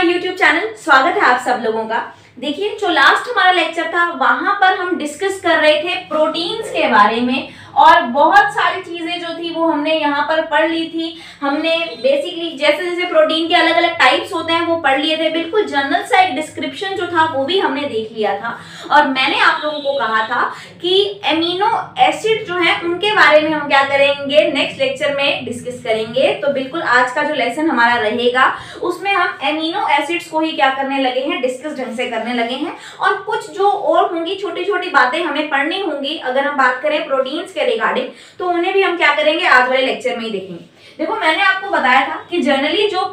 My YouTube channel. स्वागत है आप सब लोगों का। देखिए, जो लास्ट हमारा लेक्चर था वहां पर हम डिस्कस कर रहे थे प्रोटीन्स के बारे में और बहुत सारी चीजें जो थी वो हमने यहाँ पर पढ़ ली थी। हमने बेसिकली जैसे जैसे प्रोटीन के अलग अलग टाइप्स होते हैं वो पढ़ लिए थे। बिल्कुल जनरल सा एक डिस्क्रिप्शन जो था वो भी हमने देख लिया था और मैंने आप लोगों को कहा था कि एमिनो एसिड जो है उनके बारे में हम क्या करेंगे, नेक्स्ट लेक्चर में डिस्कस करेंगे। तो बिल्कुल आज का जो लेसन हमारा रहेगा उसमें हम एमिनो एसिड्स को ही क्या करने लगे हैं, डिस्कस ढंग से करने लगे हैं। और कुछ जो और होंगी छोटी छोटी बातें हमें पढ़नी होंगी अगर हम बात करें प्रोटीन्स के रिगार्डिंग, तो उन्हें भी हम क्या करेंगे, आज वाले लेक्चर में ही देखेंगे। देखो, मैंने आपको बताया था कि जनरली जो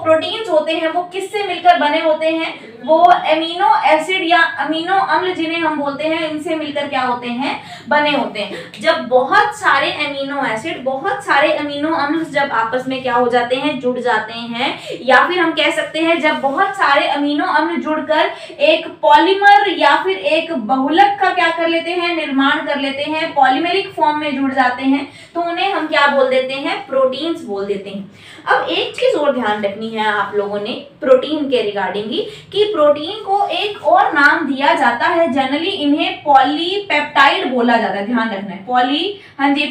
प्रोटीन्स होते हैं वो किससे मिलकर बने होते हैं, वो एमिनो एसिड या अमीनो अम्ल जिन्हें हम बोलते हैं इनसे मिलकर क्या होते हैं, बने होते हैं। जब बहुत सारे एमिनो एसिड, बहुत सारे अमीनो अम्ल जब आपस में क्या हो जाते हैं, जुड़ जाते हैं, या फिर हम कह सकते हैं जब बहुत सारे अमीनो अम्ल जुड़कर एक पॉलीमर या फिर एक बहुलक का क्या कर लेते हैं, निर्माण कर लेते हैं, पॉलीमेरिक फॉर्म में जुड़ जाते हैं, तो उन्हें हम क्या बोल देते हैं, प्रोटीन्स बोल देते हैं। अब एक चीज और ध्यान रखनी है आप लोगों ने प्रोटीन के रिगार्डिंग ही, कि प्रोटीन को एक और नाम दिया जाता है। जनरली इन्हें पॉलीपेप्टाइड बोला जाता है, ध्यान रखना है।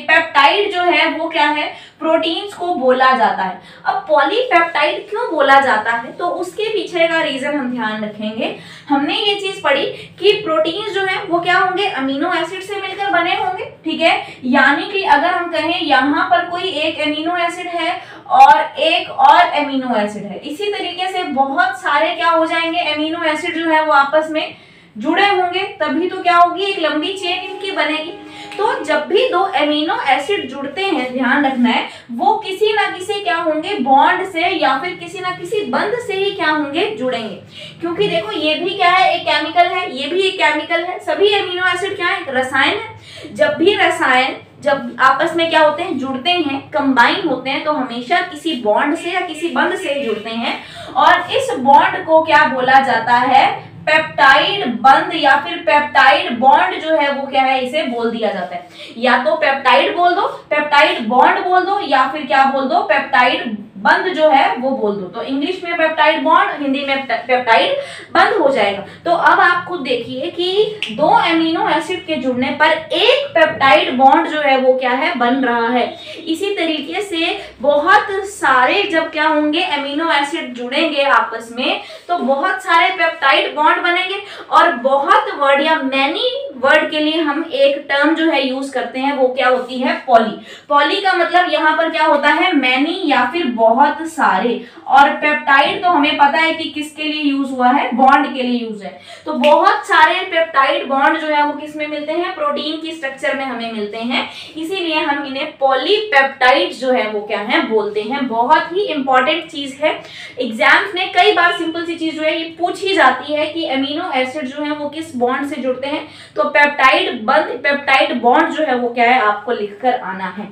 पेप्टाइड जो है वो क्या है, प्रोटीन्स को बोला जाता है। अब पॉलीपेप्टाइड क्यों बोला जाता है, तो उसके पीछे का रीजन हम ध्यान रखेंगे। हमने ये चीज पढ़ी कि प्रोटीन्स जो है वो क्या होंगे, अमीनो एसिड से मिलकर बने होंगे, ठीक है। यानी कि अगर हम कहें यहाँ पर कोई एक एमिनो एसिड है और एक और एमिनो एसिड है, इसी तरीके से बहुत सारे क्या हो जाएंगे, एमिनो एसिड जो है वो आपस में जुड़े होंगे, तभी तो क्या होगी, एक लंबी चेन इनकी बनेगी। तो जब भी दो एमिनो एसिड जुड़ते हैं, ध्यान रखना है, वो किसी ना किसी क्या होंगे, बॉन्ड से या फिर किसी ना किसी बंध से ही क्या होंगे, जुड़ेंगे। क्योंकि देखो, ये भी क्या है, एक केमिकल है, ये भी एक केमिकल है। सभी एमिनो एसिड क्या है, रसायन है। जब भी रसायन जब आपस में क्या होते हैं, जुड़ते हैं, कंबाइन होते हैं, तो हमेशा किसी बॉन्ड से या किसी बंध से जुड़ते हैं और इस बॉन्ड को क्या बोला जाता है, पेप्टाइड बंध या फिर पेप्टाइड बॉन्ड जो है वो क्या है, इसे बोल दिया जाता है। या तो पेप्टाइड बोल दो, पेप्टाइड बॉन्ड बोल दो, या फिर क्या बोल दो, पेप्टाइड बंध जो है वो बोल दो। तो इंग्लिश में पेप्टाइड बॉन्ड, हिंदी में पेप्टाइड बंध हो जाएगा। तो अब आप खुद देखिए कि दो एमिनो एसिड के जुड़ने पर एक पेप्टाइड बॉन्ड जो है वो क्या है, बन रहा है। इसी तरीके से बहुत सारे जब क्या होंगे, एमिनो एसिड जुड़ेंगे आपस में, तो बहुत सारे पेप्टाइड बॉन्ड बनेंगे। और बहुत वर्ड या मैनी वर्ड के लिए हम एक टर्म जो है यूज करते हैं, वो क्या होती है, पॉली। पॉली का मतलब यहाँ पर क्या होता है, मैनी या फिर बहुत सारे। और पेप्टाइड तो हमें पता है कि किसके लिए यूज हुआ है, बॉन्ड के लिए यूज है। तो बहुत सारे पेप्टाइड बॉन्ड जो है वो किस में मिलते हैं, प्रोटीन की स्ट्रक्चर में हमें मिलते हैं। इसीलिए हम इन्हें पॉलीपेप्टाइड जो है वो क्या है, बोलते हैं। बहुत ही इंपॉर्टेंट चीज है। एग्जाम्स में कई बार सिंपल सी चीज जो है ये पूछी जाती है कि एमिनो एसिड जो है वो किस बॉन्ड से जुड़ते हैं, तो पेप्टाइड बंध, पेप्टाइड बॉन्ड जो है वो क्या है, आपको लिखकर आना है।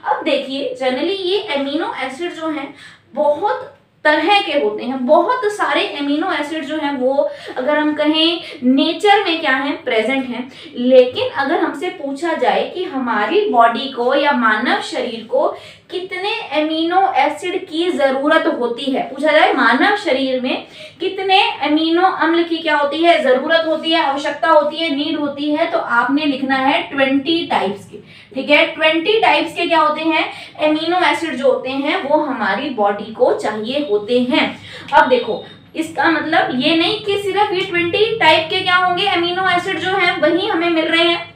अब देखिए, जनरली ये एमिनो एसिड जो है बहुत तरह के होते हैं। बहुत सारे एमिनो एसिड जो हैं वो अगर हम कहें नेचर में क्या है, प्रेजेंट हैं। लेकिन अगर हमसे पूछा जाए कि हमारी बॉडी को या मानव शरीर को कितने एमिनो एसिड की जरूरत होती है, पूछा जाए मानव शरीर में कितने एमिनो अम्ल की क्या होती है, जरूरत होती है, आवश्यकता होती है, नीड होती है, तो आपने लिखना है 20 टाइप्स के, ठीक है। 20 टाइप्स के क्या होते हैं, एमिनो एसिड जो होते हैं वो हमारी बॉडी को चाहिए होते हैं। अब देखो, इसका मतलब ये नहीं कि सिर्फ ये 20 टाइप के क्या होंगे, एमिनो एसिड जो हैं वही हमें मिल रहे हैं।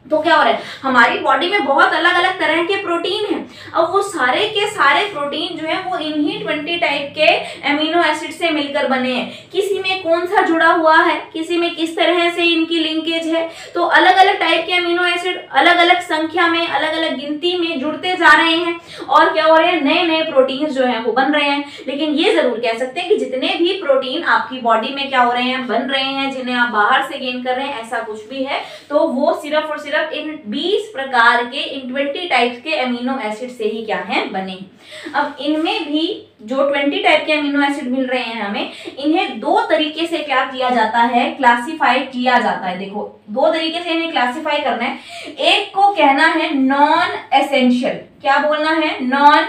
तो क्या हो रहा है, हमारी बॉडी में बहुत अलग अलग तरह के प्रोटीन हैं। अब वो सारे के सारे प्रोटीन जो है वो इन्हीं 20 टाइप के एमिनो एसिड से मिलकर बने हैं। किसी में कौन सा जुड़ा हुआ है, किसी में किस तरह से इनकी लिंकेज है, तो अलग अलग टाइप के एमिनो एसिड अलग अलग संख्या में, अलग अलग गिनती में जुड़ते जा रहे हैं और क्या हो रहे हैं, नए नए प्रोटीन जो है वो बन रहे हैं। लेकिन ये जरूर कह सकते हैं कि जितने भी प्रोटीन आपकी बॉडी में क्या हो रहे हैं, बन रहे हैं, जिन्हें आप बाहर से गेन कर रहे हैं, ऐसा कुछ भी है तो वो सिर्फ और सिर्फ इन 20 प्रकार के, इन 20 टाइप्स के एमिनो एसिड से ही क्या है, बने। अब इनमें भी जो 20 टाइप के अमीनो एसिड मिल रहे हैं हमें, इन्हें दो तरीके से क्या किया जाता है, क्लासिफाई किया जाता है। देखो, दो तरीके से इन्हें क्लासिफाई करना है। एक को कहना है नॉन एसेंशियल, क्या बोलना है, नॉन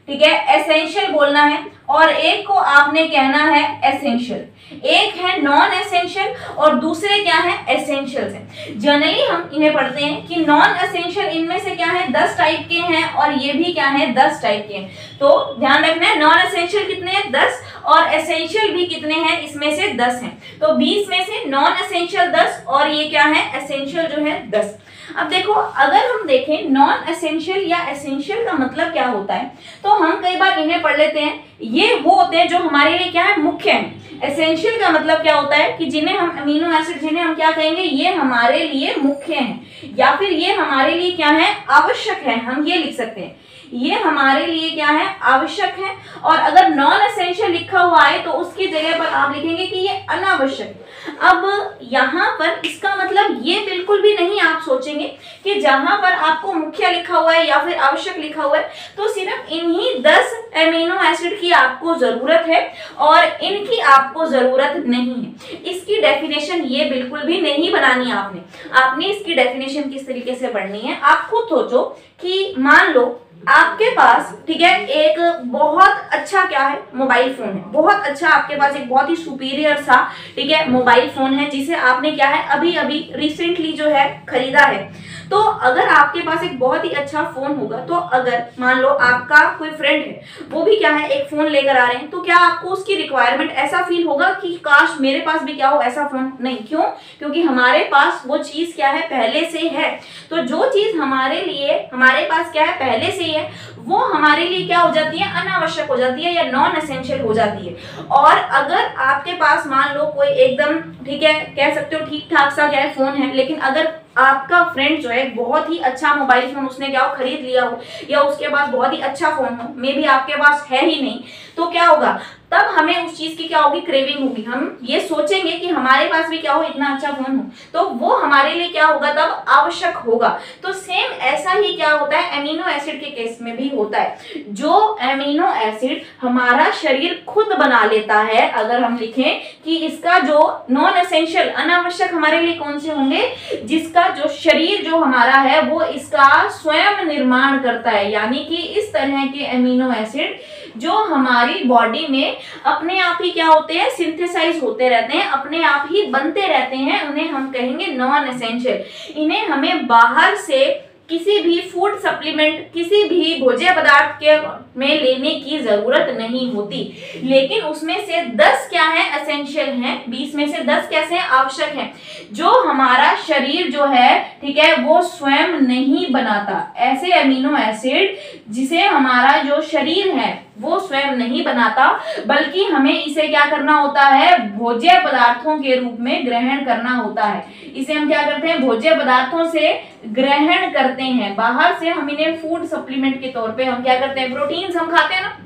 ठीक है, एसेंशियल बोलना है और एक को आपने कहना है एसेंशियल। एक है नॉन एसेंशियल और दूसरे क्या है, एसेंशियल है। जनरली हम इन्हें पढ़ते हैं कि नॉन एसेंशियल इनमें से क्या है 10 टाइप के हैं और ये भी क्या है 10 टाइप के हैं। तो ध्यान रखना है नॉन एसेंशियल कितने हैं 10 और एसेंशियल भी कितने हैं, इसमें से 10 हैं। तो 20 में से नॉन एसेंशियल 10 और ये क्या है एसेंशियल जो है 10। अब देखो अगर हम देखें नॉन एसेंशियल या एसेंशियल का मतलब क्या होता है, तो हम कई बार इन्हें पढ़ लेते हैं, ये वो होते हैं जो हमारे लिए क्या है मुख्य है। एसेंशियल का मतलब क्या होता है कि जिन्हें हम अमीनो एसिड जिन्हें हम क्या कहेंगे ये हमारे लिए मुख्य हैं या फिर ये हमारे लिए क्या है आवश्यक है, हम ये लिख सकते हैं ये हमारे लिए क्या है आवश्यक है। और अगर नॉन एसेंशियल लिखा हुआ है तो उसकी जगह पर आप लिखेंगे कि ये अनावश्यक। अब यहाँ पर इसका मतलब ये बिल्कुल भी नहीं आप सोचेंगे कि जहां पर आपको मुख्य लिखा हुआ है या फिर आवश्यक लिखा हुआ है तो सिर्फ इन्हीं 10 एमिनो एसिड की आपको जरूरत है और इनकी आपको जरूरत नहीं है। इसकी डेफिनेशन ये बिल्कुल भी नहीं बनानी है आपने इसकी डेफिनेशन किस तरीके से पढ़नी है। आप खुद सोचो कि मान लो आपके पास ठीक है एक बहुत अच्छा क्या है मोबाइल फोन है, बहुत अच्छा आपके पास एक बहुत ही सुपीरियर सा ठीक है मोबाइल फोन है जिसे आपने क्या है अभी अभी रिसेंटली जो है खरीदा है। तो अगर आपके पास एक बहुत ही अच्छा फोन होगा तो अगर मान लो आपका कोई फ्रेंड है वो भी क्या है एक फोन लेकर आ रहे हैं तो क्या आपको उसकी रिक्वायरमेंट ऐसा फील होगा कि काश मेरे पास भी क्या हो ऐसा फोन? नहीं। क्यों? क्योंकि हमारे पास वो चीज क्या है पहले से है। तो जो चीज हमारे लिए हमारे पास क्या है पहले से है वो हमारे लिए क्या हो जाती है अनावश्यक हो जाती है या नॉन एसेंशियल हो जाती है। और अगर आपके पास मान लो कोई एकदम ठीक है कह सकते हो ठीक ठाक सा क्या है फोन है, लेकिन अगर आपका फ्रेंड जो है बहुत ही अच्छा मोबाइल फोन उसने क्या हो खरीद लिया हो या उसके पास बहुत ही अच्छा फोन हो, मे भी आपके पास है ही नहीं, तो क्या होगा तब हमें उस चीज की क्या होगी क्रेविंग होगी। हम ये सोचेंगे कि हमारे पास भी क्या हो इतना अच्छा फोन हो, तो वो हमारे लिए क्या होगा तब आवश्यक होगा। तो सेम ऐसा ही क्या होता है एमिनो एसिड के केस में भी होता है। जो एमिनो एसिड हमारा शरीर खुद बना लेता है, अगर हम लिखें कि इसका जो नॉन एसेंशियल अनावश्यक हमारे लिए कौन से होंगे, जिसका जो शरीर जो हमारा है वो इसका स्वयं निर्माण करता है, यानी कि इस तरह के एमिनो एसिड जो हमारी बॉडी में अपने आप ही क्या होते हैं सिंथेसाइज होते रहते हैं, अपने आप ही बनते रहते हैं, उन्हें हम कहेंगे नॉन एसेंशियल। इन्हें हमें बाहर से किसी भी फूड सप्लीमेंट किसी भी भोज्य पदार्थ के में लेने की जरूरत नहीं होती। लेकिन उसमें से 10 क्या है एसेंशियल हैं, 20 में से 10 कैसे आवश्यक हैं जो हमारा शरीर जो है ठीक है वो स्वयं नहीं बनाता। ऐसे एमिनो एसिड जिसे हमारा जो शरीर है वो स्वयं नहीं बनाता, बल्कि हमें इसे क्या करना होता है भोज्य पदार्थों के रूप में ग्रहण करना होता है। इसे हम क्या करते हैं भोज्य पदार्थों से ग्रहण करते हैं, बाहर से हम इन्हें फूड सप्लीमेंट के तौर पे हम क्या करते हैं प्रोटीन्स हम खाते हैं ना,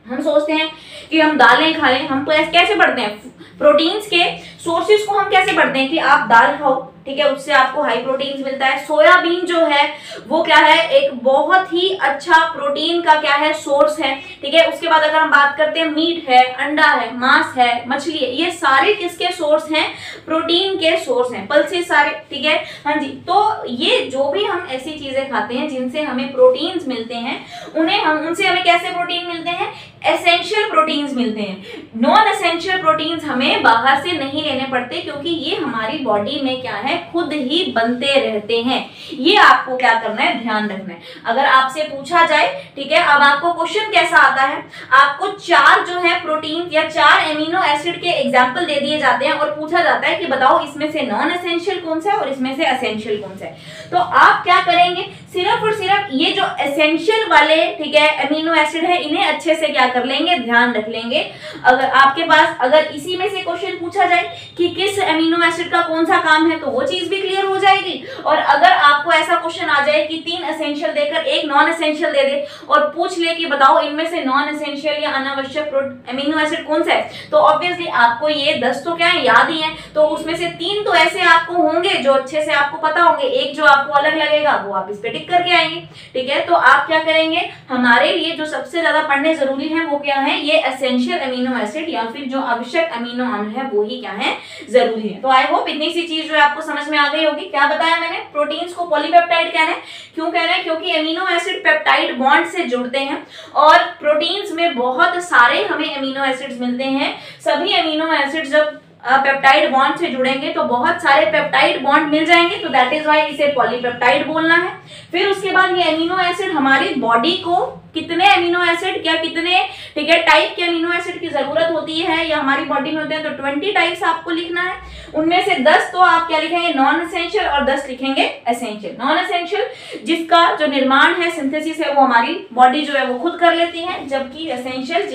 हम सोचते हैं कि हम दालें खा लें, हम तो ऐसे कैसे पढ़ते हैं प्रोटीन्स के सोर्सेज को हम कैसे पढ़ते हैं कि आप दाल खाओ ठीक है उससे आपको हाई प्रोटीन्स मिलता है। सोयाबीन जो है वो क्या है एक बहुत ही अच्छा प्रोटीन का क्या है सोर्स है ठीक है। उसके बाद अगर हम बात करते हैं मीट है, अंडा है, मांस है, मछली है, ये सारे किसके सोर्स हैं प्रोटीन के सोर्स हैं, पल्सेस सारे ठीक है। हाँ जी, तो ये जो भी हम ऐसी चीजें खाते हैं जिनसे हमें प्रोटीन्स मिलते हैं उनसे हमें कैसे प्रोटीन मिलते हैं एसेंशियल प्रोटीन्स मिलते हैं। नॉन एसेंशियल प्रोटीन्स हमें बाहर से नहीं लेने पड़ते क्योंकि ये हमारी बॉडी में क्या है खुद ही बनते रहते हैं। ये आपको क्या करना है ध्यान रखना है। अगर आपसे पूछा जाए ठीक है अब आपको क्वेश्चन कैसा आता है, आपको 4 जो है प्रोटीन या 4 एमिनो एसिड के एग्जाम्पल दे दिए जाते हैं और पूछा जाता है कि बताओ इसमें से नॉन एसेंशियल कौन सा है और इसमें से एसेंशियल कौन सा है। तो आप क्या करेंगे सिर्फ और सिर्फ ये जो एसेंशियल वाले ठीक है एमिनो एसिड है इन्हें अच्छे से क्या कर लेंगे ध्यान रख लेंगे। अगर आपके पास अगर इसी में से क्वेश्चन पूछा जाए कि किस एमिनो एसिड का कौन सा काम है तो वो चीज भी क्लियर हो जाएगी। और अगर आपको ऐसा क्वेश्चन आ जाए कि 3 एसेंशियल देकर एक नॉन एसेंशियल दे दे और पूछ ले कि बताओ इनमें से नॉन एसेंशियल या अनावश्यक एमिनो एसिड कौन सा है, तो ऑब्वियसली आपको ये 10 तो क्या है याद ही है, तो उसमें से 3 तो ऐसे आपको होंगे जो अच्छे से आपको पता होंगे, एक जो आपको अलग लगेगा वो आप इस पे टिक करके आएंगे ठीक है। तो आप क्या करेंगे हमारे लिए जो सबसे ज्यादा पढ़ने जरूरी है वो क्या है ये एसेंशियल एमिनो एसिड या फिर जो आवश्यक अमीनो अम्ल है वो ही क्या है जरूरी है। तो आई होप इतनी सी चीज जो है आपको समझ में आ गई होगी। क्या बताया मैंने प्रोटीन्स को पॉलीपेप्टाइड पॉलीपेप्टाइड कहना है, क्यों कहना है? क्योंकि अमीनो एसिड पेप्टाइड बॉन्ड से जुड़ते हैं और प्रोटीन्स में बहुत सारे हमें अमीनो एसिड्स मिलते हैं। सभी अमीनो एसिड्स जब पेप्टाइड बॉन्ड से जुड़ेंगे तो बहुत सारे पेप्टाइड बॉन्ड मिल जाएंगे, तो दैट इज व्हाई इसे पॉलीपेप्टाइड बोलना है। फिर उसके बाद ये अमीनो एसिड हमारी बॉडी को कितने अमीनो एसिड या कितने, ठीक है, टाइप के अमीनो एसिड की जरूरत होती है या हमारी बॉडी में होते हैं, तो 20 टाइप्स आपको लिखना है। उनमें से 10 तो आप क्या लिखेंगे? नॉन एसेंशियल, और 10 लिखेंगे एसेंशियल। नॉन एसेंशियल जिसका जो निर्माण है, सिंथेसिस है, वो हमारी बॉडी जो है वो खुद कर लेती है, जबकि एसेंशियल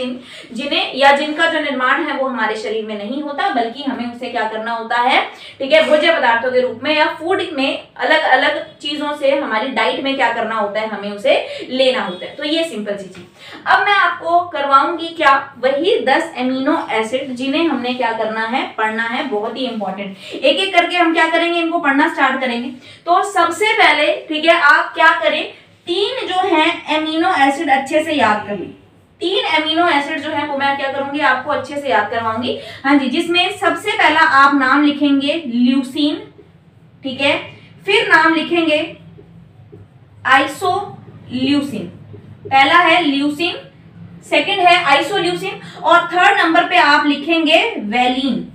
जिन्हें या जिनका जो निर्माण है वो हमारे शरीर में नहीं होता, बल्कि हमें उसे क्या करना होता है, ठीक है, भोज्य पदार्थों के रूप में या फूड में अलग अलग चीजों से हमारी डाइट में क्या करना होता है, हमें उसे लेना होता है। तो ये सिंपल सी चीज। अब मैं आपको करवाऊंगी क्या, वही 10 एमिनो एसिड जिन्हें हमने क्या करना है, पढ़ना है, बहुत ही इंपॉर्टेंट। एक एक करके हम क्या करेंगे, इनको पढ़ना स्टार्ट करेंगे। तो सबसे पहले, ठीक है, आप क्या करें, 3 जो है एमिनो एसिड अच्छे से याद कर लें। 3 एमिनो एसिड जो है वो मैं क्या करूंगी, आपको अच्छे से याद करवाऊंगी। हाँ जी, जिसमें सबसे पहला आप नाम लिखेंगे ल्यूसीन, ठीक है, फिर नाम लिखेंगे आइसोल्यूसिन। पहला है ल्यूसीन, सेकंड है आइसोल्यूसिन, और थर्ड नंबर पे आप लिखेंगे वेलिन।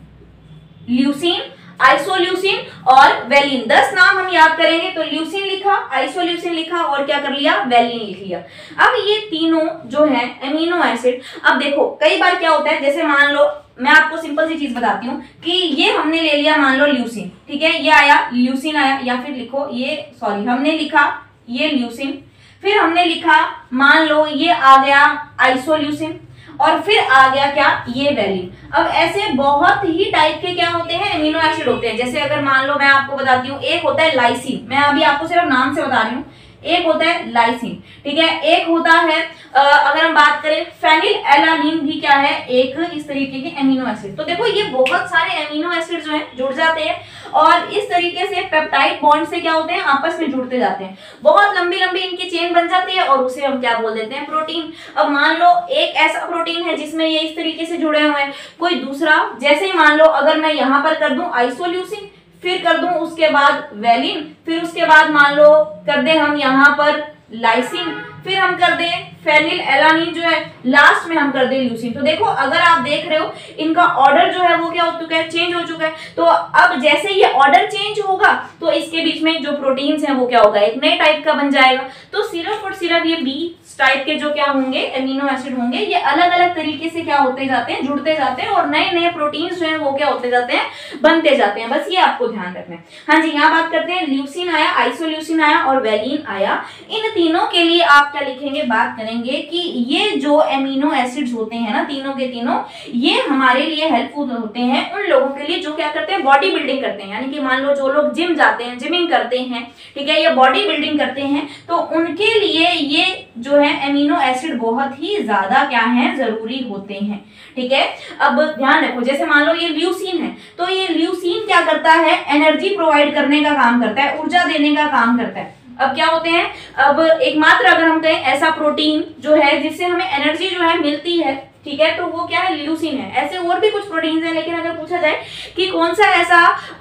ल्यूसीन, आइसोल्यूसिन और वेलिन, 10 नाम हम याद करेंगे। तो ल्यूसीन लिखा, आइसोल्यूसिन लिखा और क्या कर लिया, वेलिन लिख लिया। अब ये तीनों जो है एमिनो एसिड, अब देखो कई बार क्या होता है, जैसे मान लो मैं आपको सिंपल सी चीज बताती हूँ कि ये हमने ले लिया, मान लो ल्यूसीन, ठीक है, ये आया ल्यूसीन आया, या फिर लिखो ये, सॉरी, हमने लिखा ये ल्यूसीन, फिर हमने लिखा मान लो ये आ गया आइसोल्यूसिन, और फिर आ गया क्या, ये वेलिन। अब ऐसे बहुत ही टाइप के क्या होते हैं, एमिनो एसिड होते हैं। जैसे अगर मान लो मैं आपको बताती हूँ, एक होता है लाइसिन, मैं अभी आपको सिर्फ नाम से बता रही हूँ, एक होता है लाइसिन, ठीक है, एक होता है अगर हम बात करें फेनिल एलानिन भी क्या है, एक इस तरीके के एमिनो एसिड। तो देखो ये बहुत सारे एमिनो एसिड जो हैं जुड़ जाते हैं और इस तरीके से पेप्टाइड बॉन्ड से क्या होते हैं, आपस में जुड़ते जाते हैं, बहुत लंबी लंबी इनकी चेन बन जाती है और उसे हम क्या बोल देते हैं, प्रोटीन। अब मान लो एक ऐसा प्रोटीन है जिसमें ये इस तरीके से जुड़े हुए हैं, कोई दूसरा, जैसे ही मान लो अगर मैं यहाँ पर कर दूं आइसोल्यूसिन, फिर कर दूं उसके बाद वेलिन, फिर उसके बाद मान लो कर दें हम यहाँ पर लाइसिन, फिर हम कर दें फेनिल एलानिन जो है, लास्ट में हम कर दें ल्यूसीन। तो देखो अगर आप देख रहे हो इनका ऑर्डर जो है वो क्या हो चुका है, चेंज हो चुका है। तो अब जैसे ये ऑर्डर चेंज होगा तो इसके बीच में जो प्रोटीन्स हैं वो क्या होगा, एक नए टाइप का बन जाएगा। तो सिर्फ और सिर्फ ये बी टाइप के जो क्या होंगे एमिनो एसिड होंगे, ये अलग अलग तरीके से क्या होते जाते हैं, जुड़ते जाते हैं और नए नए प्रोटीन्स जो हैं वो क्या होते जाते हैं, बनते जाते हैं। बस ये आपको ध्यान रखना है। हाँ जी, यहाँ बात करते हैं, ल्यूसीन आया, आइसोल्यूसिन आया और वेलिन आया। इन तीनों के लिए आप क्या लिखेंगे, बात करेंगे कि ये जो एमिनो एसिड्स होते हैं ना, तीनों के तीनों, ये हमारे लिए हेल्पफुल होते हैं उन लोगों के लिए जो क्या करते हैं, बॉडी बिल्डिंग करते हैं। यानी कि मान लो जो लोग जिम जाते हैं, जिमिंग करते हैं, ठीक है, या बॉडी बिल्डिंग करते हैं, तो उनके लिए ये जो है एमिनो एसिड बहुत ही ज्यादा क्या है, जरूरी होते हैं, ठीक है। अब ध्यान रखो, जैसे मान लो ये ल्यूसीन है, तो ये ल्यूसीन क्या करता है, एनर्जी प्रोवाइड करने का काम करता है, ऊर्जा देने का काम करता है। अब क्या होते हैं, अब एकमात्र अगर हम कहें ऐसा प्रोटीन जो है जिससे हमें एनर्जी जो है मिलती है, ठीक है, तो वो क्या है, ल्यूसीन है। ऐसे और भी कुछ प्रोटीन्स हैं, लेकिन अगर पूछा जाए कि कौन सा ऐसा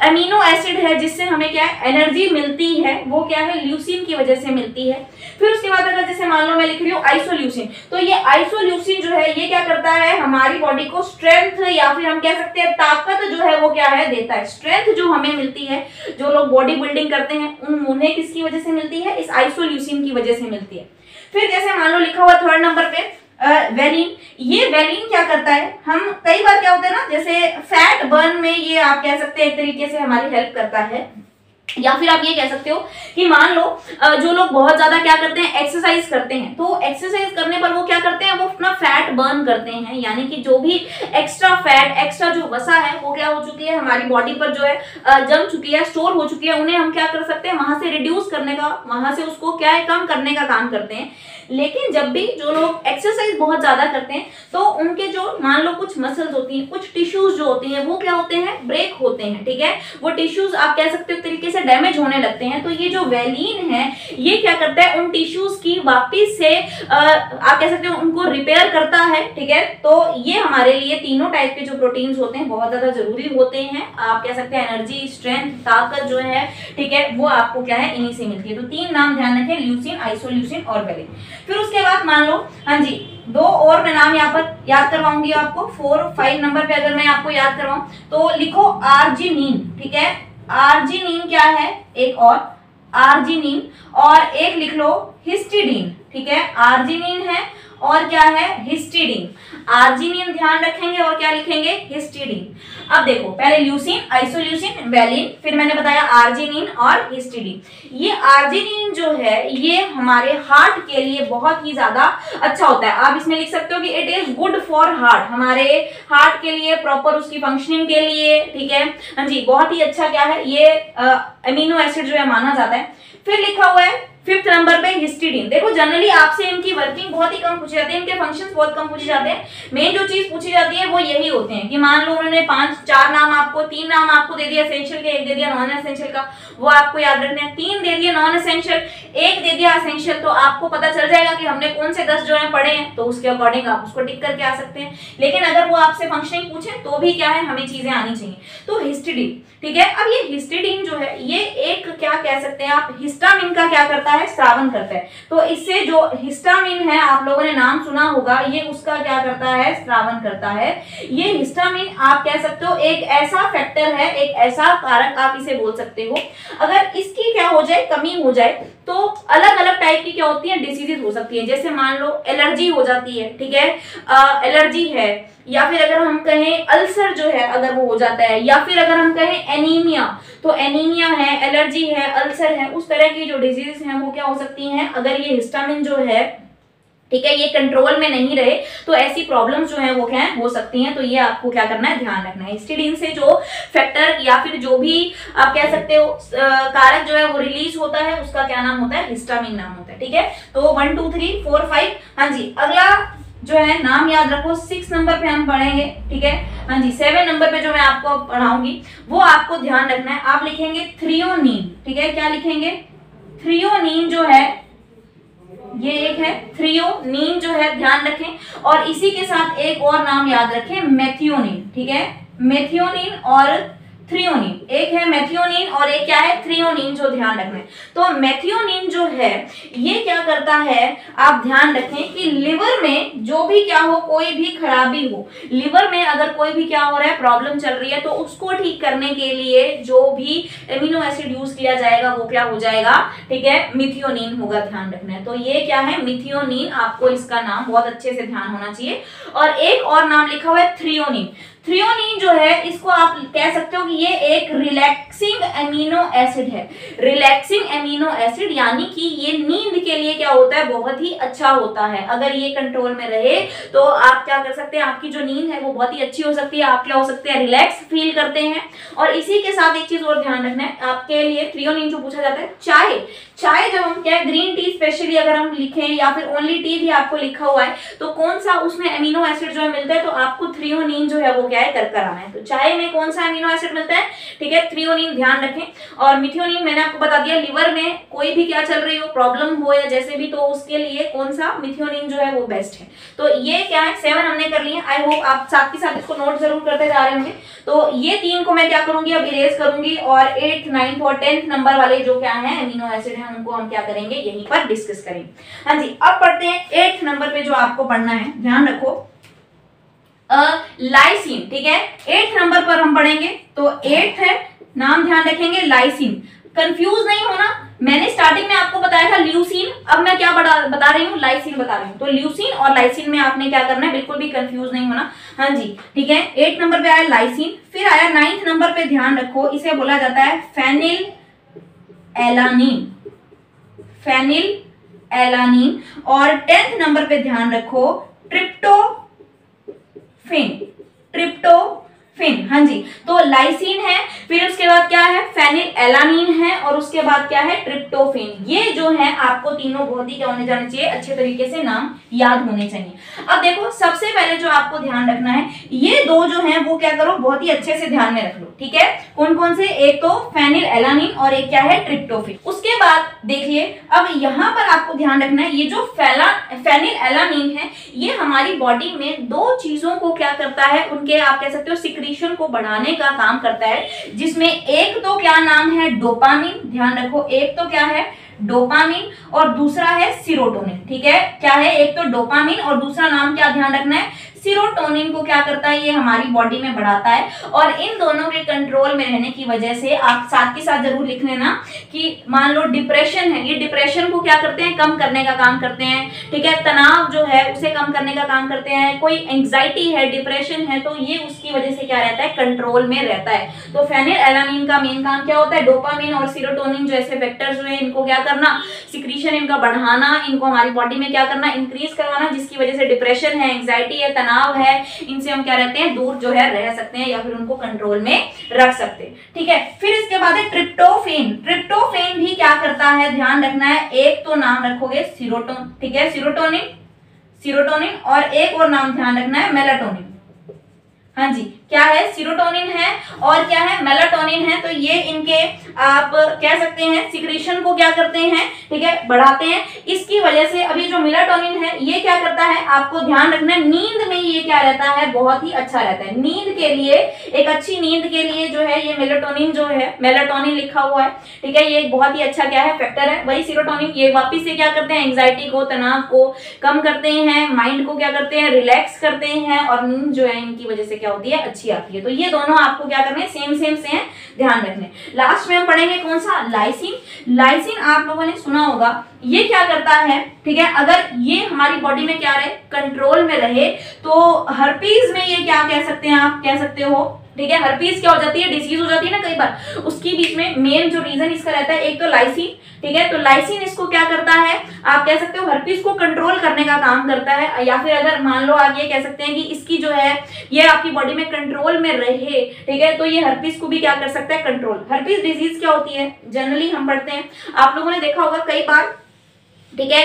अमीनो एसिड है जिससे हमें क्या है, एनर्जी मिलती है, वो क्या है, ल्यूसीन की वजह से मिलती है। फिर उसके बाद अगर जैसे मान लो मैं लिख रही हूँ आइसोल्यूसिन, तो ये आइसोल्यूसिन जो है ये क्या करता है, हमारी बॉडी को स्ट्रेंथ या फिर हम कह सकते हैं ताकत जो है वो क्या है, देता है। स्ट्रेंथ जो हमें मिलती है, जो लोग बॉडी बिल्डिंग करते हैं उन्हें किसकी वजह से मिलती है, इस आइसोल्यूसिन की वजह से मिलती है। फिर जैसे मान लो लिखा हुआ थर्ड नंबर पे वेलिन, ये वेलिन क्या करता है, हम कई बार क्या होता है ना, जैसे फैट बर्न में ये आप कह सकते हैं एक तरीके से हमारी हेल्प करता है। या फिर आप ये कह सकते हो कि मान लो जो लोग बहुत ज्यादा क्या करते हैं, एक्सरसाइज करते हैं, तो एक्सरसाइज करने पर वो क्या करते हैं, वो अपना फैट बर्न करते हैं। यानी कि जो भी एक्स्ट्रा फैट, एक्स्ट्रा जो वसा है वो क्या हो चुकी है, हमारी बॉडी पर जो है जम चुकी है, स्टोर हो चुकी है, उन्हें हम क्या कर सकते हैं, वहां से रिड्यूस करने का, वहां से उसको क्या है, कम करने का काम करते हैं। लेकिन जब भी जो लोग एक्सरसाइज बहुत ज्यादा करते हैं तो उनके जो मान लो कुछ मसल्स होती हैं, कुछ टिश्यूज जो होती हैं वो क्या होते हैं, ब्रेक होते हैं, ठीक है। वो टिश्यूज आप कह सकते हो तरीके से से डैमेज होने लगते हैं तो ये जो वेलिन है ये क्या करता है, उन टिश्यूज की वापिस से आप कह सकते हो उनको रिपेयर करता है। ठीक है, तो ये हमारे लिए तीनों टाइप के जो प्रोटीन्स होते हैं बहुत ज्यादा जरूरी होते हैं। आप कह सकते हैं एनर्जी, स्ट्रेंथ, ताकत जो है, ठीक है, वो आपको क्या है, इन्हीं से मिलती है। तो 3 नाम ध्यान रखें, ल्यूसीन, आइसोल्यूसिन और वेलिन। फिर उसके बाद मान लो, हाँ जी, 2 और मैं नाम यहाँ पर याद करवाऊंगी आपको। 4 और 5 नंबर पे अगर मैं आपको याद करवाऊं तो लिखो आर्जिनिन। ठीक है, आर्जिनिन क्या है, एक और आर्जिनिन, और एक लिख लो हिस्टिडीन। ठीक है, आर्जिनिन है और क्या है, हिस्टिडीन। आर्जिनिन ध्यान रखेंगे और क्या लिखेंगे, हिस्टिडीन। अब देखो, पहले ल्यूसीन, आइसोल्यूसिन, वेलिन, फिर मैंने बताया आर्जिनिन और हिस्टिडीन। ये आर्जिनिन जो है ये हमारे हार्ट के लिए बहुत ही ज्यादा अच्छा होता है। आप इसमें लिख सकते हो कि it is good for heart, हमारे हार्ट के लिए, प्रॉपर उसकी फंक्शनिंग के लिए। ठीक है, हाँ जी, बहुत ही अच्छा क्या है, ये अमीनो एसिड जो है माना जाता है। फिर लिखा हुआ है 5th नंबर पे हिस्टिडीन। देखो जनरली आपसे इनकी वर्किंग बहुत ही कम पूछी जाती है, इनके फंक्शंस बहुत कम पूछे जाते हैं। मेन जो चीज पूछी जाती है वो यही होते हैं कि मान लो उन्होंने 4 नाम आपको, 3 नाम आपको दे दिया एसेंशियल के, 1 दे दिया नॉन एसेंशियल का, वो आपको याद रखना है। 3 दे दिए नॉन एसेंशियल, 1 दे दिया एसेंशियल, तो आपको पता चल जाएगा कि हमने कौन से 10 जो है पढ़े हैं, तो उसके अकॉर्डिंग आप उसको टिक करके आ सकते हैं। लेकिन अगर वो आपसे फंक्शनिंग पूछे तो भी क्या है, हमें चीजें आनी चाहिए। तो हिस्टिडीन, ठीक है, अब ये हिस्टिडीन जो है ये एक क्या कह सकते हैं आप, हिस्टामिन का क्या करता है, स्रावन करता है। तो इससे जो हिस्टामिन है, आप लोगों ने नाम सुना होगा, ये उसका क्या करता है, स्रावन करता है। ये हिस्टामिन आप कह सकते हो एक ऐसा फैक्टर है, एक ऐसा कारक आप इसे बोल सकते हो। अगर इसकी क्या हो जाए, कमी हो जाए, तो अलग अलग टाइप की क्या होती है, डिसीजेस हो सकती है। जैसे मान लो एलर्जी हो जाती है, ठीक है, एलर्जी है, या फिर अगर हम कहें अल्सर जो है अगर वो हो जाता है, या फिर अगर हम कहें एनीमिया, तो एनीमिया है, एलर्जी है, अल्सर है, उस तरह की जो डिजीज हैं वो क्या हो सकती हैं, अगर ये हिस्टामिन जो है, ठीक है, ये कंट्रोल में नहीं रहे तो ऐसी प्रॉब्लम्स जो है वो क्या है, हो सकती हैं। तो ये आपको क्या करना है, ध्यान रखना है। हिस्टिडीन से जो फैक्टर या फिर जो भी आप कह सकते हो कारक जो है वो रिलीज होता है, उसका क्या नाम होता है, हिस्टामिन नाम होता है। ठीक है, तो 1 2 3 4 5, हाँ जी। अगला जो है नाम याद रखो, 6 नंबर पे हम पढ़ेंगे। ठीक है, हाँ जी। 7 नंबर पे जो मैं आपको पढ़ाऊंगी वो आपको ध्यान रखना है। आप लिखेंगे थ्रियोनीन। ठीक है, क्या लिखेंगे, थ्रियोनीन जो है ये एक है, थ्रियोनीन जो है, ध्यान रखें। और इसी के साथ एक और नाम याद रखें, मेथियोनिन। ठीक है, मेथियोनिन और थ्रियोनिन, एक है मेथियोनिन और एक क्या है, थ्रियोनिन, जो ध्यान रखना है। तो मेथियोनिन जो है ये क्या करता है, आप ध्यान रखें कि लिवर में जो भी क्या हो, कोई भी खराबी हो, लिवर में अगर कोई भी क्या हो रहा है, प्रॉब्लम चल रही है, तो उसको ठीक करने के लिए जो भी एमिनो एसिड यूज किया जाएगा वो क्या हो जाएगा, ठीक है, मिथियोनिन होगा, ध्यान रखना है। तो ये क्या है, मिथियोनिन, आपको इसका नाम बहुत अच्छे से ध्यान होना चाहिए। और एक और नाम लिखा हुआ है थ्रियोनिन। थ्रियोनिन जो है इसको आप कह सकते हो कि ये एक रिलैक्सिंग एमिनो एसिड है। रिलैक्सिंग एमिनो एसिड यानी कि ये नींद के लिए क्या होता है, बहुत ही अच्छा होता है। अगर ये कंट्रोल में रहे तो आप क्या कर सकते हैं, आपकी जो नींद है वो बहुत ही अच्छी हो सकती है, आप क्या हो सकते हैं, रिलैक्स फील करते हैं। और इसी के साथ एक चीज और ध्यान रखना है आपके लिए, थ्रियोनिन जो पूछा जाता है, चाय जब हम क्या, ग्रीन टी स्पेशली अगर हम लिखें या फिर ओनली टी भी आपको लिखा हुआ है, तो कौन सा उसमें एमिनो एसिड जो है मिलता है, तो आपको थ्रियोनिन जो है वो क्या है, कर आना है। तो चाय में कौन सा एमिनो एसिड मिलता है, ठीक है, थ्रियोनिन, ध्यान रखें। और मिथियोनिन मैंने आपको बता दिया, लिवर में कोई भी क्या चल रही हो, प्रॉब्लम हो या जैसे भी, तो उसके लिए कौन सा, मिथियोनिन जो है वो बेस्ट है। तो ये क्या है, 7 हमने कर लिए। आई होप आप साथ के साथ इसको नोट जरूर करते जा रहे होंगे। तो ये 3 को मैं क्या करूंगी, अब इरेज करूंगी, और 8th 9th और 10th नंबर वाले जो क्या है एमिनो एसिड है, उनको हम क्या करेंगे, यहीं पर डिस्कस करेंगे। हाँ जी, अब पढ़ते हैं 8th नंबर पे जो आपको पढ़ना है, ध्यान रखो, लाइसिन। ठीक है, 8th नंबर पर हम पढ़ेंगे। तो 8th है, नाम ध्यान रखेंगे, लाइसिन। कंफ्यूज नहीं होना, मैंने स्टार्टिंग में आपको बताया था ल्यूसीन, अब मैं क्या बता रही हूँ, लाइसिन बता रही हूँ। तो ल्यूसीन और लाइसिन में आपने क्या करना है, बिल्कुल भी कंफ्यूज नहीं होना। हाँ जी, ठीक है, 8th नंबर पे आया लाइसिन। फिर आया 9th नंबर पे, ध्यान रखो, इसे बोला जाता है फेनिल एलानिन, फेनिल एलानिन। और 10th नंबर पे ध्यान रखो, ट्रिप्टोफेन, ट्रिप्टोफेन। फिन, हाँ जी। तो लाइसिन है, फिर उसके बाद क्या है, फेनिल एलानिन है, और उसके बाद क्या है, ट्रिप्टोफेन। ये जो है आपको तीनों बहुत ही क्या होने जाने चाहिए, अच्छे तरीके से नाम याद होने चाहिए। अब देखो सबसे पहले जो आपको ध्यान रखना है, ये दो जो है वो क्या करो, बहुत ही अच्छे से ध्यान में रख लो, ठीक है। कौन कौन से, एक तो फेनिल एलानिन और एक क्या है, ट्रिप्टोफेन। उसके बाद देखिए अब यहाँ पर आपको ध्यान रखना है, ये जो फेनिल एलानिन है ये हमारी बॉडी में दो चीजों को क्या करता है, उनके आप कह सकते हो सिक्रीशन को बढ़ाने का काम करता है, जिसमें एक तो क्या नाम है, डोपामिन, ध्यान रखो, एक तो क्या है, डोपामिन, और दूसरा है सीरोटोनिन, ठीक है। क्या है, एक तो डोपामिन और दूसरा नाम क्या ध्यान रखना है, सीरोटोनिन को क्या करता है, ये हमारी बॉडी में बढ़ाता है। और इन दोनों के कंट्रोल में रहने की वजह से आप साथ के साथ जरूर लिख लेना कि मान लो डिप्रेशन है, ये डिप्रेशन को क्या करते हैं, कम करने का काम करते हैं, ठीक है। तनाव जो है उसे कम करने का काम करते हैं। कोई एंग्जाइटी है, डिप्रेशन है, तो ये उसकी वजह से क्या रहता है, कंट्रोल में रहता है। तो फेनिल एलानिन का मेन काम क्या होता है, डोपामिन और सीरोटोनिन जैसे फैक्टर्स जो है इनको क्या करना, सिक्रीशन इनका बढ़ाना, इनको हमारी बॉडी में क्या करना, इंक्रीज करवाना, जिसकी वजह से डिप्रेशन है, एंग्जाइटी है, तनाव है, इनसे हम क्या रहते हैं, दूर जो है रह सकते हैं या फिर उनको कंट्रोल में रख सकते हैं, ठीक है। फिर इसके बाद है ट्रिप्टोफेन। ट्रिप्टोफेन भी क्या करता है, ध्यान रखना है, एक तो नाम रखोगे सीरोटोनिन, ठीक है, सीरोटोनिन, और एक और नाम ध्यान रखना है, मेलाटोनिन। हाँ जी, क्या है, सीरोटोनिन है और क्या है, मेलाटोनिन है। तो ये इनके आप कह सकते हैं सिक्रीशन को क्या करते हैं, ठीक है, बढ़ाते हैं। इसकी वजह से अभी जो मेलाटोनिन है ये क्या करता है, आपको ध्यान रखना है, नींद में ये क्या रहता है, बहुत ही अच्छा रहता है। नींद के लिए, एक अच्छी नींद के लिए जो है ये मेलाटोनिन जो है, मेलाटोनिन लिखा हुआ है, ठीक है, ये एक बहुत ही अच्छा क्या है, फैक्टर है। वही सीरोटोनिन ये वापिस से क्या करते हैं, एंग्जाइटी को, तनाव को कम करते हैं, माइंड को क्या करते हैं, रिलैक्स करते हैं, और नींद जो है इनकी वजह से क्या होती है, अच्छी आती है। तो ये दोनों आपको क्या करने, सेम से हैं, ध्यान रखने। लास्ट में हम पढ़ेंगे कौन सा, लाइसिन। लाइसिन आप लोगों ने सुना होगा, ये क्या करता है, ठीक है, अगर ये हमारी बॉडी में क्या रहे, कंट्रोल में रहे, तो हर्पीज में ये क्या कह सकते हैं, आप कह सकते हो, ठीक है। हर्पीज क्या हो जाती है, डिसीज हो जाती है ना कई बार, उसकी बीच में मेन जो रीजन इसका रहता है, एक तो लाइसिन, ठीक है। तो लाइसिन इसको क्या करता है, आप कह सकते हो हर्पीज को कंट्रोल करने का काम करता है, या फिर अगर मान लो आप ये कह सकते हैं कि इसकी जो है ये आपकी बॉडी में कंट्रोल में रहे, ठीक है, तो ये हर्पीज को भी क्या कर सकता है, कंट्रोल। हर्पीज डिजीज क्या होती है, जनरली हम पढ़ते हैं, आप लोगों ने देखा होगा कई बार, ठीक है,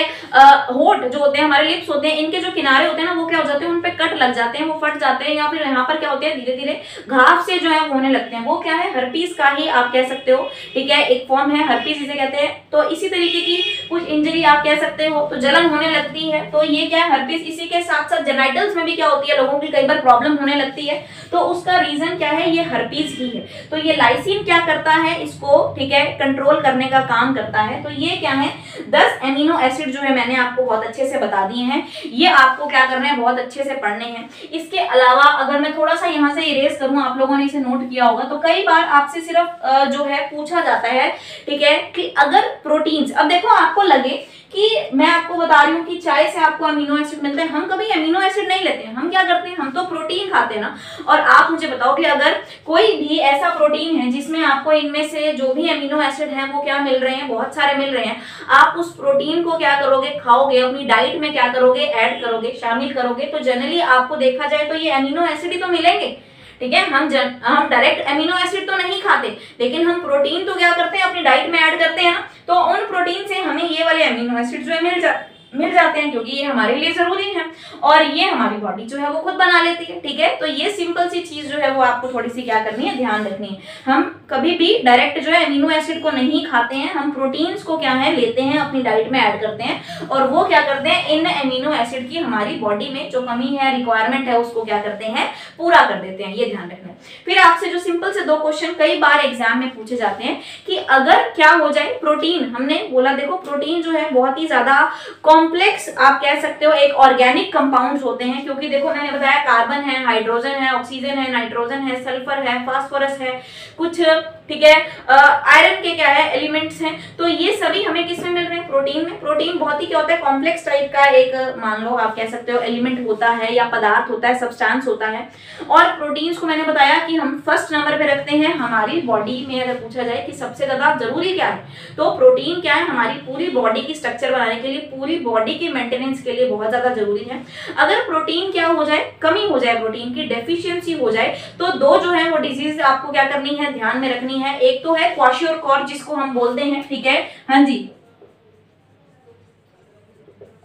होठ जो होते हैं, हमारे लिप्स होते हैं, इनके जो किनारे होते हैं ना, वो क्या हो जाते हैं, उन पे कट लग जाते हैं, वो फट जाते हैं, या फिर यहाँ पर क्या होते हैं, धीरे धीरे घाव से जो है वो होने लगते हैं। वो क्या है, हर्पीज का ही आप कह सकते हो, ठीक है, एक फॉर्म है, हर्पीज इसे कहते हैं। तो इसी तरीके की कुछ इंजरी आप कह सकते हो, तो जलन होने लगती है, तो ये क्या है, हर्पीज। इसी के साथ साथ जेनाइटल्स में भी क्या होती है, लोगों की कई बार प्रॉब्लम होने लगती है, तो उसका रीजन क्या है, ये हर्पीज ही है। तो ये लाइसिन क्या करता है, इसको, ठीक है, कंट्रोल करने का काम करता है। तो ये क्या है, 10 एमिनो एसिड जो है मैंने आपको बहुत अच्छे से बता दिए हैं, ये आपको क्या करना है, बहुत अच्छे से पढ़ने हैं। इसके अलावा अगर मैं थोड़ा सा यहाँ से इरेज करूँ, आप लोगों ने इसे नोट किया होगा, तो कई बार आपसे सिर्फ जो है पूछा जाता है, ठीक है, कि अगर प्रोटीन्स, अब देखो आपको लगे कि मैं आपको बता रही हूँ कि चाय से आपको अमीनो एसिड मिलते हैं, हम कभी अमीनो एसिड नहीं लेते हैं, हम क्या करते हैं, हम तो प्रोटीन खाते हैं ना। और आप मुझे बताओ कि अगर कोई भी ऐसा प्रोटीन है जिसमें आपको इनमें से जो भी अमीनो एसिड है वो क्या मिल रहे हैं, बहुत सारे मिल रहे हैं, आप उस प्रोटीन को क्या करोगे, खाओगे, अपनी डाइट में क्या करोगे, ऐड करोगे, शामिल करोगे, तो जनरली आपको देखा जाए तो ये अमीनो एसिड ही तो मिलेंगे, ठीक है। हम डायरेक्ट एमिनो एसिड तो नहीं खाते, लेकिन हम प्रोटीन तो क्या करते हैं, अपनी डाइट में ऐड करते हैं ना, तो उन प्रोटीन से हमें ये वाले एमिनो एसिड जो है मिल जाते हैं, क्योंकि ये हमारे लिए जरूरी है और ये हमारी बॉडी जो है वो खुद बना लेती है, ठीक है। तो ये सिंपल सी चीज जो है वो आपको थोड़ी सी क्या करनी है, ध्यान रखनी है। हम कभी भी डायरेक्ट जो है एमिनो एसिड को नहीं खाते हैं, हम प्रोटीन्स को क्या है लेते हैं, अपनी डाइट में ऐड करते हैं, और वो क्या करते हैं, इन एमिनो एसिड की हमारी बॉडी में जो कमी है, रिक्वायरमेंट है, उसको क्या करते हैं, पूरा कर देते हैं, ये ध्यान रखना है। फिर आपसे जो सिंपल से 2 क्वेश्चन कई बार एग्जाम में पूछे जाते हैं कि अगर क्या हो जाए, प्रोटीन, हमने बोला देखो प्रोटीन जो है बहुत ही ज्यादा कॉम्प्लेक्स आप कह सकते हो एक ऑर्गेनिक कंपाउंड्स होते हैं, क्योंकि देखो मैंने बताया कार्बन है, हाइड्रोजन है, ऑक्सीजन है, नाइट्रोजन है, सल्फर है, फास्फोरस है, कुछ ठीक है, आयरन के क्या है एलिमेंट्स हैं, तो ये सभी हमें किस में मिल रहे हैं, प्रोटीन में। प्रोटीन बहुत ही क्या होता है, कॉम्प्लेक्स टाइप का एक मान लो आप कह सकते हो एलिमेंट होता है या पदार्थ होता है, सब्सटेंस होता है। और प्रोटीन्स को मैंने बताया कि हम फर्स्ट नंबर पे रखते हैं हमारी बॉडी में। अगर पूछा जाए कि सबसे ज्यादा जरूरी क्या है, तो प्रोटीन क्या है, हमारी पूरी बॉडी की स्ट्रक्चर बनाने के लिए, पूरी बॉडी की मेंटेनेंस के लिए बहुत ज्यादा जरूरी है। अगर प्रोटीन क्या हो जाए, कमी हो जाए, प्रोटीन की डेफिशिएंसी हो जाए, तो दो जो है वो डिजीज आपको क्या करनी है, ध्यान में रखनी है। एक तो है क्वाशियोरकॉर जिसको हम बोलते हैं, ठीक है, हाँ जी,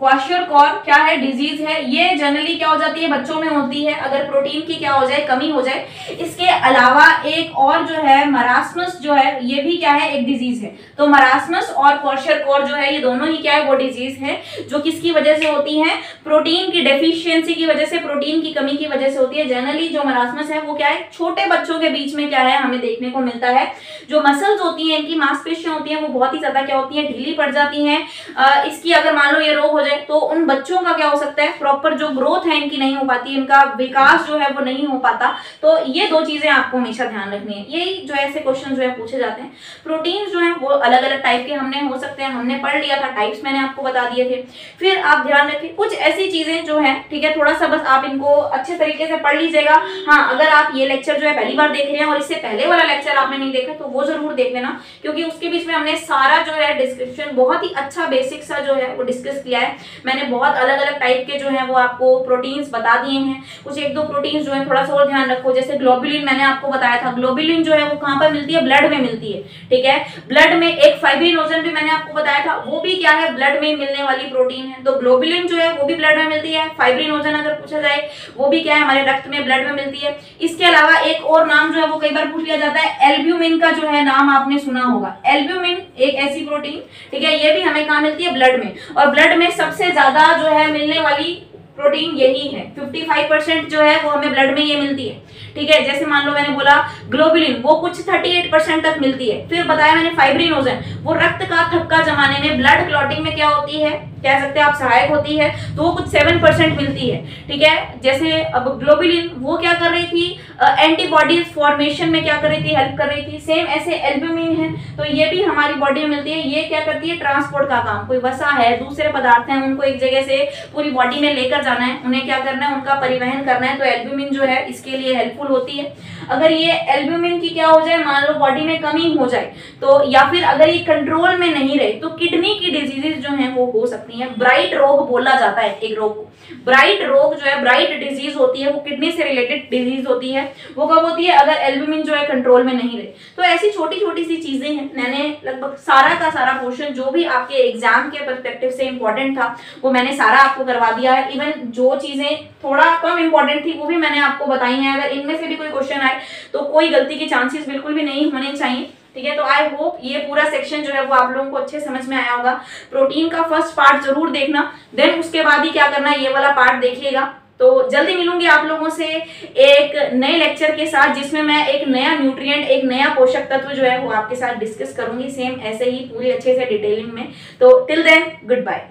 क्वाशियोरकॉर क्या है, डिजीज है। ये जनरली क्या हो जाती है, बच्चों में होती है अगर प्रोटीन की क्या हो जाए, कमी हो जाए। इसके अलावा एक और जो है मरास्मस जो है, ये भी क्या है, एक डिजीज है। तो मरास्मस और क्वाशियोरकॉर जो है, ये दोनों ही क्या है, वो डिजीज है जो किसकी वजह से होती है, प्रोटीन की डेफिशिएंसी की वजह से, प्रोटीन की कमी की वजह से होती है। जनरली जो मरास्मस है वो क्या है, छोटे बच्चों के बीच में क्या है हमें देखने को मिलता है। जो मसल्स होती हैं, इनकी मांसपेशियां होती हैं, वो बहुत ही ज्यादा क्या होती हैं, ढीली पड़ जाती हैं। इसकी अगर मान लो ये रोग हो तो उन बच्चों का क्या हो सकता है, प्रॉपर जो ग्रोथ है इनकी नहीं हो पाती, इनका विकास जो है वो नहीं हो पाता। तो ये दो चीजें आपको हमेशा ध्यान रखनी है। यही जो ऐसे क्वेश्चन जो है पूछे जाते हैं। प्रोटीन्स जो है वो अलग अलग टाइप के हमने हो सकते हैं, हमने पढ़ लिया था, टाइप्स मैंने आपको बता दिए थे। फिर आप ध्यान रखें कुछ ऐसी चीजें जो है, ठीक है, थोड़ा सा बस आप इनको अच्छे तरीके से पढ़ लीजिएगा। हाँ, अगर आप ये लेक्चर जो है पहली बार देख रहे हैं और इससे पहले वाला लेक्चर आपने नहीं देखा तो वो जरूर देख लेना, क्योंकि उसके बीच में हमने सारा जो है डिस्क्रिप्शन बहुत ही अच्छा बेसिक सा जो है वो डिस्कस किया है। मैंने बहुत अलग अलग टाइप के जो है वो आपको प्रोटीन्स बता दिए हैं। कुछ एक दो प्रोटीन्स जो है थोड़ा सा और ध्यान रखो, जैसे ग्लोबुलिन मैंने आपको बताया था। ग्लोबुलिन जो है वो कहां पर मिलती है, ब्लड में मिलती है, ठीक है। ब्लड में एक फाइब्रिनोजन भी मैंने आपको बताया था, वो भी क्या है, ब्लड में मिलने वाली प्रोटीन है। तो ग्लोबुलिन जो है वो भी ब्लड में मिलती है। फाइब्रिनोजन अगर पूछा जाए वो भी क्या है, हमारे रक्त में, ब्लड में मिलती है। इसके अलावा एक और नाम जो है वो कई बार पूछ लिया जाता है, एल्ब्यूमिन का जो है नाम आपने सुना होगा। एल्ब्यूमिन एक ऐसी प्रोटीन, ठीक है, ये भी हमें कहां मिलती है, ब्लड में। और ब्लड में सबसे ज्यादा जो है मिलने वाली प्रोटीन यही है। 55% जो है वो हमें ब्लड में ये मिलती है, ठीक है। जैसे मान लो मैंने बोला ग्लोबुलिन, वो कुछ 38% तक मिलती है। फिर बताया मैंने फाइब्रिनोजन, वो रक्त का थक्का जमाने में, ब्लड क्लॉटिंग में क्या होती है, कह सकते हैं आप सहायक होती है, तो वो कुछ 7% मिलती है, ठीक है। जैसे अब ग्लोबुलिन वो क्या कर रही थी, एंटीबॉडीज फॉर्मेशन में क्या कर रही थी, हेल्प कर रही थी। सेम ऐसे एल्ब्यूमिन है, तो ये भी हमारी बॉडी में मिलती है। ये क्या करती है, ट्रांसपोर्ट का काम, कोई वसा है, दूसरे पदार्थ हैं, उनको एक जगह से पूरी बॉडी में लेकर जाना है, उन्हें क्या करना है, उनका परिवहन करना है। तो एल्ब्यूमिन जो है इसके लिए हेल्पफुल होती है। अगर ये एल्ब्यूमिन की क्या हो जाए, मान लो बॉडी में कमी हो जाए, तो या फिर अगर ये कंट्रोल में नहीं रहे, तो किडनी की डिजीजेज जो है वो हो सकती है। ब्राइट रोग बोला जाता है एक रोग को। ब्राइट रोग जो है, ब्राइट डिजीज होती है, वो किडनी से रिलेटेड डिजीज होती है। वो कब होती है, अगर एल्ब्यूमिन जो है कंट्रोल में नहीं रहे। तो ऐसी छोटी छोटी सी चीजें हैं। मैंने लगभग सारा का सारा पोर्शन जो भी आपके एग्जाम के पर्सपेक्टिव से इंपॉर्टेंट था वो मैंने सारा आपको करवा दिया है। इवन जो चीजें थोड़ा कम इंपॉर्टेंट थी वो भी मैंने आपको बताई हैं। अगर इनमें से भी कोई क्वेश्चन आए तो कोई गलती के चांसेस बिल्कुल भी नहीं होने चाहिए, ठीक है। तो आई होप ये पूरा सेक्शन जो है वो आप लोगों को अच्छे समझ में आया होगा। प्रोटीन का फर्स्ट पार्ट जरूर देखना, देन उसके बाद ही क्या करना है, ये वाला पार्ट देखिएगा। तो जल्दी मिलूंगी आप लोगों से एक नए लेक्चर के साथ, जिसमें मैं एक नया न्यूट्रिएंट, एक नया पोषक तत्व जो है वो आपके साथ डिस्कस करूंगी, सेम ऐसे ही पूरी अच्छे से डिटेलिंग में। तो टिल देन गुड बाय।